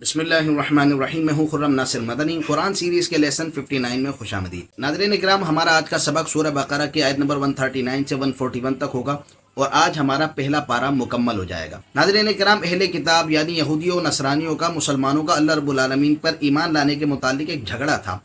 بسم اللہ الرحمن الرحیم، میں ہوں خرم ناصر مدنی۔ قرآن سیریز کے لیسن 59 میں خوش آمدید۔ ناظرین کرام، ہمارا آج کا سبق سورہ بقرہ کی آیت نمبر 139 سے 141 تک ہوگا اور آج ہمارا پہلا پارہ مکمل ہو جائے گا۔ ناظرین کرام، اہل کتاب یعنی یہودیوں نصرانیوں کا مسلمانوں کا اللہ رب العالمین پر ایمان لانے کے متعلق ایک جھگڑا تھا۔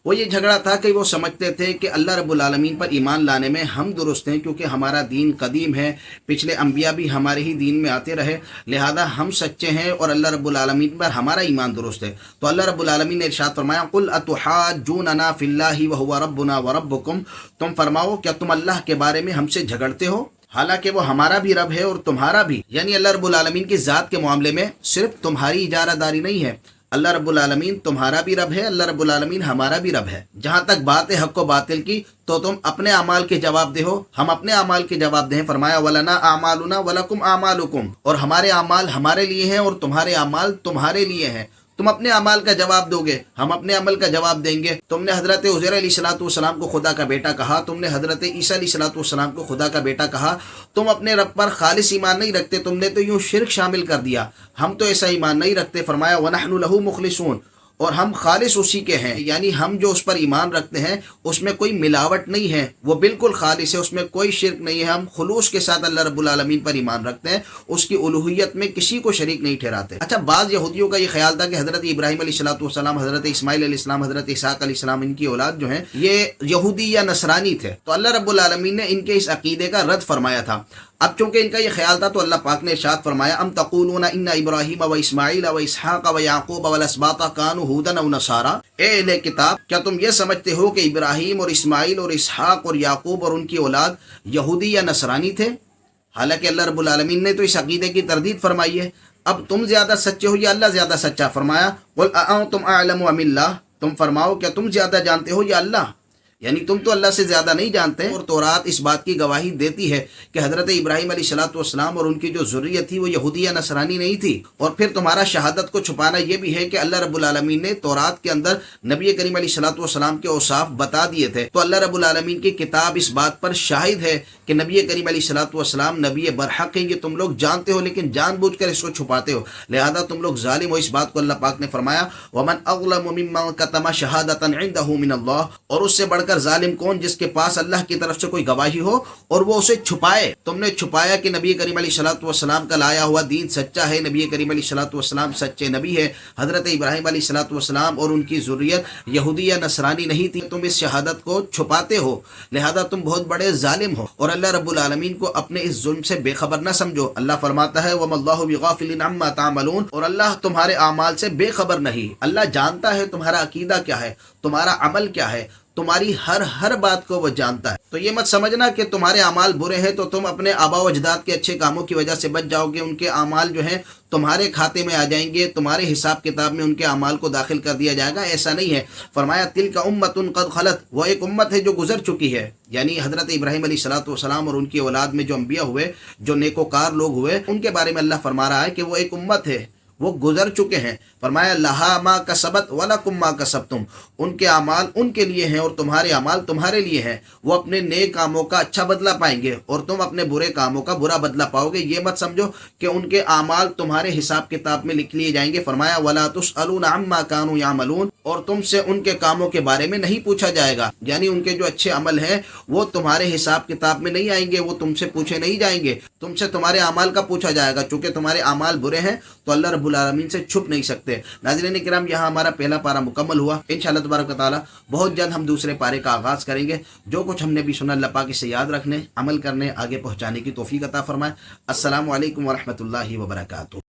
وہ یہ جھگڑا تھا کہ وہ سمجھتے تھے کہ اللہ رب العالمین پر ایمان لانے میں ہم درست ہیں، کیونکہ ہمارا دین قدیم ہے، پچھلے انبیاء بھی ہمارے ہی دین میں آتے رہے، لہذا ہم سچے ہیں اور اللہ رب العالمین پر ہمارا ایمان درست ہے۔ تو اللہ رب العالمین نے ارشاد فرمایا، قل اتحاجوننا فی اللہ وہو ربنا وربکم، تم فرماؤ کیا تم اللہ کے بارے میں ہم سے جھگڑتے ہو، حالانکہ وہ ہمارا بھی رب ہے اور تمہارا بھی۔ یعنی اللہ رب العالمین کی ذات کے معاملے میں صرف تمہاری اجارہ داری نہیں ہے، اللہ رب العالمین تمہارا بھی رب ہے، اللہ رب العالمین ہمارا بھی رب ہے۔ جہاں تک بات ہے حق و باطل کی، تو تم اپنے اعمال کے جواب دے ہو، ہم اپنے اعمال کے جواب دیں۔ فرمایا وَلَنَا أَعْمَالُنَا وَلَكُمْ أَعْمَالُكُمْ، اور ہمارے اعمال ہمارے لیے ہیں اور تمہارے اعمال تمہارے لیے ہیں۔ تم اپنے اعمال کا جواب دو گے، ہم اپنے عمل کا جواب دیں گے۔ تم نے حضرت عزیر علیہ السلام کو خدا کا بیٹا کہا، تم نے حضرت عیسیٰ علیہ السلام کو خدا کا بیٹا کہا، تم اپنے رب پر خالص ایمان نہیں رکھتے، تم نے تو یوں شرک شامل کر دیا، ہم تو ایسا ایمان نہیں رکھتے۔ فرمایا وَنَحْنُ لَهُ مُخْلِصُونَ، اور ہم خالص اسی کے ہیں، یعنی ہم جو اس پر ایمان رکھتے ہیں اس میں کوئی ملاوٹ نہیں ہے، وہ بالکل خالص ہے، اس میں کوئی شرک نہیں ہے، ہم خلوص کے ساتھ اللہ رب العالمین پر ایمان رکھتے ہیں، اس کی الوہیت میں کسی کو شریک نہیں ٹھہراتے۔ اچھا، بعض یہودیوں کا یہ خیال تھا کہ حضرت ابراہیم علیہ السلام، حضرت اسماعیل علیہ السلام، حضرت اسحاق علیہ السلام، ان کی اولاد جو ہیں یہ یہودی یا نصرانی تھے، تو اللہ رب العالمین نے ان کے اس عقیدے کا رد فرمایا تھا۔ اب چونکہ ان کا یہ خیال تھا تو اللہ پاک نے ارشاد فرمایا، ام تقولون ان ابراہیم و اسماعیل و اسحاق و یعقوب والاسباط کانوا ھودا او نصارا، اے اہل کتاب کیا تم یہ سمجھتے ہو کہ ابراہیم اور اسماعیل اور اسحاق اور یعقوب اور ان کی اولاد یہودی یا نصرانی تھے؟ حالانکہ اللہ رب العالمین نے تو اس عقیدے کی تردید فرمائی ہے۔ اب تم زیادہ سچے ہو یا اللہ زیادہ سچا؟ فرمایا قل اانتم اعلم ام اللہ، تم فرماؤ کیا تم زیادہ جانتے ہو یا اللہ؟ یعنی تم تو اللہ سے زیادہ نہیں جانتے۔ اور تورات اس بات کی گواہی دیتی ہے کہ حضرت ابراہیم علیہ السلام اور ان کی جو ذریت تھی وہ یہودی یا نصرانی نہیں تھی۔ اور پھر تمہارا شہادت کو چھپانا یہ بھی ہے کہ اللہ رب العالمین نے تورات کے اندر نبی کریم علیہ السلام کے اوصاف بتا دیے تھے، تو اللہ رب العالمین کی کتاب اس بات پر شاہد ہے کہ نبی کریم علیہ السلام نبی برحق ہیں، یہ تم لوگ جانتے ہو لیکن جان بوجھ کر اس کو چھپاتے ہو، لہذا تم لوگ ظالم ہو۔ اس بات کو اللہ پاک نے فرمایا وَمَنْ أَظْلَمُ مِمَّنْ كَتَمَ شَهَادَةً عِنْدَهُ مِنَ اللَّهِ، اور اس سے بڑھ کر ظالم کون جس کے پاس اللہ کی طرف سے کوئی گواہی ہو اور وہ اسے چھپائے۔ تم نے چھپایا کہ نبی کریم علیہ السلام کا لایا ہوا دین سچا ہے، نبی کریم علیہ السلام سچے نبی ہے، حضرت ابراہیم علیہ السلام اور ان کی ذریت یہودی یا نصرانی نہیں تھی، تم اس شہادت کو چھپاتے ہو، لہذا تم بہت بڑے ظالم ہو اور اللہ رب العالمین کو اپنے اس ظلم سے بے خبر نہ سمجھو۔ اللہ فرماتا ہے وَمَا اللَّهُ بِغَافِلٍ عَمَّا تَعْمَلُونَ، اور اللہ تمہارے اعمال سے بے خبر نہیں، اللہ جانتا ہے تمہارا عقیدہ کیا ہے، تمہارا عمل کیا ہے، تمہاری ہر بات کو وہ جانتا ہے۔ تو یہ مت سمجھنا کہ تمہارے اعمال برے ہیں تو تم اپنے آبا و اجداد کے اچھے کاموں کی وجہ سے بچ جاؤ گے، ان کے اعمال جو ہیں تمہارے کھاتے میں آ جائیں گے، تمہارے حساب کتاب میں ان کے اعمال کو داخل کر دیا جائے گا، ایسا نہیں ہے۔ فرمایا تلک امۃ قد خلت، وہ ایک امت ہے جو گزر چکی ہے، یعنی حضرت ابراہیم علیہ السلام اور ان کی اولاد میں جو انبیاء ہوئے، جو نیکوکار لوگ ہوئے، ان کے بارے میں اللہ فرما رہا ہے کہ وہ ایک امت ہے، وہ گزر چکے ہیں۔ فرمایا لہا ما کسبت ولکم ما کسبتم، ان کے اعمال ان کے لیے ہیں اور تمہارے اعمال تمہارے لیے ہیں، وہ اپنے نیک کاموں کا اچھا بدلہ پائیں گے اور تم اپنے برے کاموں کا برا بدلہ پاؤ گے۔ یہ مت سمجھو کہ ان کے اعمال تمہارے حساب کتاب میں لکھ لیے جائیں گے۔ فرمایا ولا تسألون عما كانوا يعملون، اور تم سے ان کے کاموں کے بارے میں نہیں پوچھا جائے گا، یعنی ان کے جو اچھے عمل ہیں وہ تمہارے حساب کتاب میں نہیں آئیں گے، وہ تم سے پوچھے نہیں جائیں گے، تم سے تمہارے اعمال کا پوچھا جائے گا۔ چونکہ تمہارے اعمال برے ہیں تو اللہ رب العالمین سے چھپ نہیں سکتے۔ ناظرین کرام، یہاں ہمارا پہلا پارہ مکمل ہوا، انشاءاللہ تبارک و تعالی بہت جلد ہم دوسرے پارے کا آغاز کریں گے۔ جو کچھ ہم نے بھی سنا اللہ پاک اسے یاد رکھنے، عمل کرنے، آگے پہنچانے کی توفیق عطا فرمائے۔ السلام علیکم ورحمۃ اللہ وبرکاتہ۔